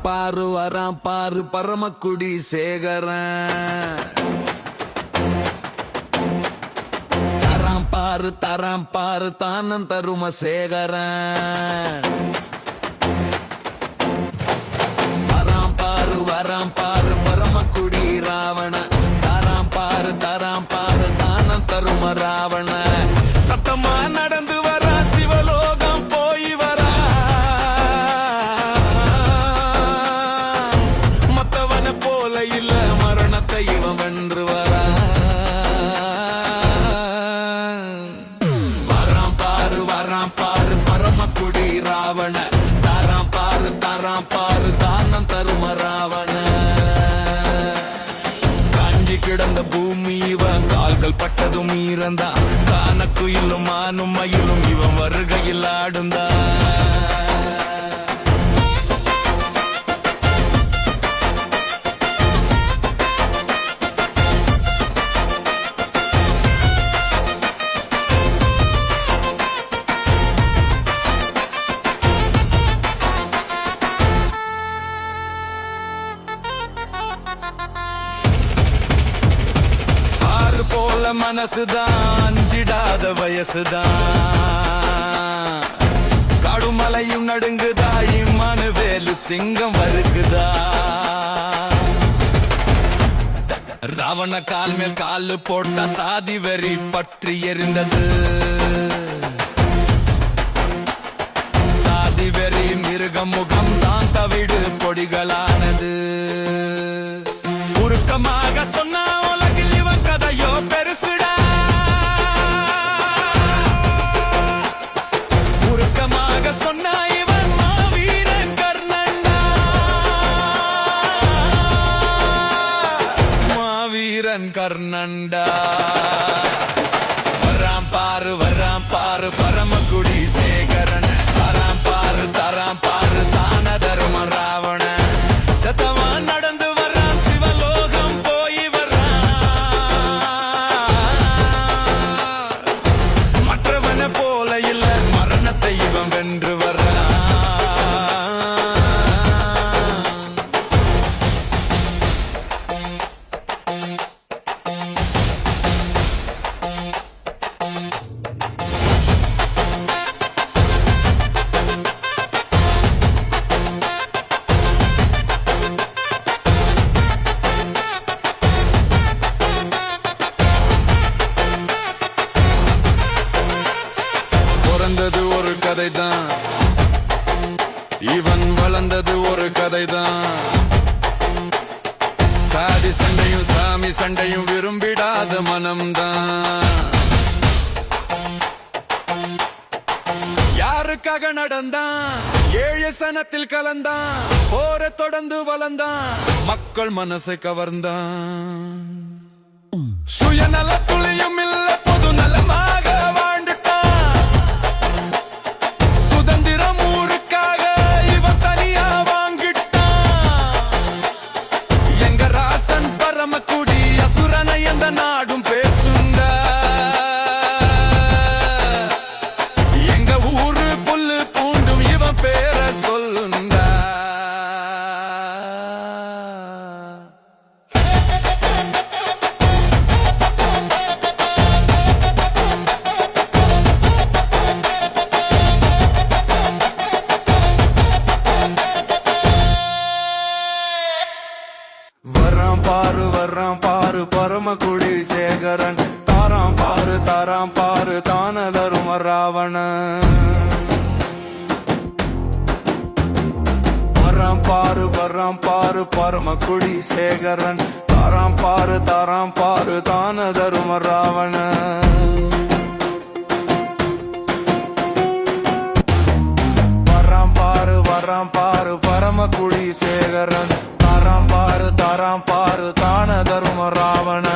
பாரு வரான் பாரு பரமக்குடி சேகரன். தராம் பாரு தானம் தரும சேகரன். வராம் பாரு பரமக்குடி ராவண. தராம் பாரு தானம் தரும ராவண. சத்தமா நடந்து வரா சிவலோகம் போய் வரா. மத்தவன போல இல்ல மரணத்தை இவன் வென்று வரா. வராம் பாரு பரமக்குடி ராவண. தராம் பாரு தானம் தரும ராவண. காஞ்சி கிடந்த பூமி இவன் கால்கள் பட்டதும் ஈரந்தான். கான குயிலும் மானும் மயிலும் இவன் வருகையில் ஆடுந்தா. போல மனசுதான் அஞ்சிடாத வயசுதான். காடுமலையும் நடுங்குதா இம்மனுவேலு சிங்கம் வருகுதா. ராவண கால் மேல் காலு போட்ட சாதி வெறி பற்றி எரிந்தது. சாதி வெறி மிருக முகம் தான் தவிடு பொடிகளானது. உருக்கமாக சொன்ன உலகில் இவன் கதையோ பெருசுடா. உருக்கமாக சொன்ன இவன் மாவீரன் கர்ணன்டா. மாவீரன் கர்ணன்டா. வராம் பாரு பரமக்குடி சேகரன். தராம் பாரு தான தரும ராவண. சத்தமா நடந்து வரான் சிவலோகம் போய் வரான். மற்றவன போல இல்ல மரணத்தை இவன் வென்று வரான். பிறந்தது ஒரு கதைதான், இவன் வளர்ந்தது ஒரு கதைதான். சாதி சண்டையும் சாமி சண்டையும் விரும்பிடாத மனம்தான். யாருக்காக நடந்தான், ஏழு சனத்தில் கலந்தான். போர தொடர்ந்து வளர்ந்தான், மக்கள் மனசை கவர்ந்தான். சுயநல துளியும் இல்ல பொது நலமாக வாழ்ந்துட்டான். சுதந்திரம் ஊருக்காக இவன் தனியா வாங்கிட்டான். எங்க ராசன் பரமக்குடி அசுரனை எந்த நாடும் பேசுங்க. எங்க ஊரு புல்லு பூண்டும் இவன் பேர சொல்லுங்க. வராம் பாரு பரமக்குடி சேகரன். தாராம் பாரு தான தரும ராவண. வராம் பாரு பரமக்குடி சேகரன். தாராம் பாரு தான தரும ராவண. வராம் பாரு பரமக்குடி சேகரன். தாராம் பாரு தான தரும ராவண.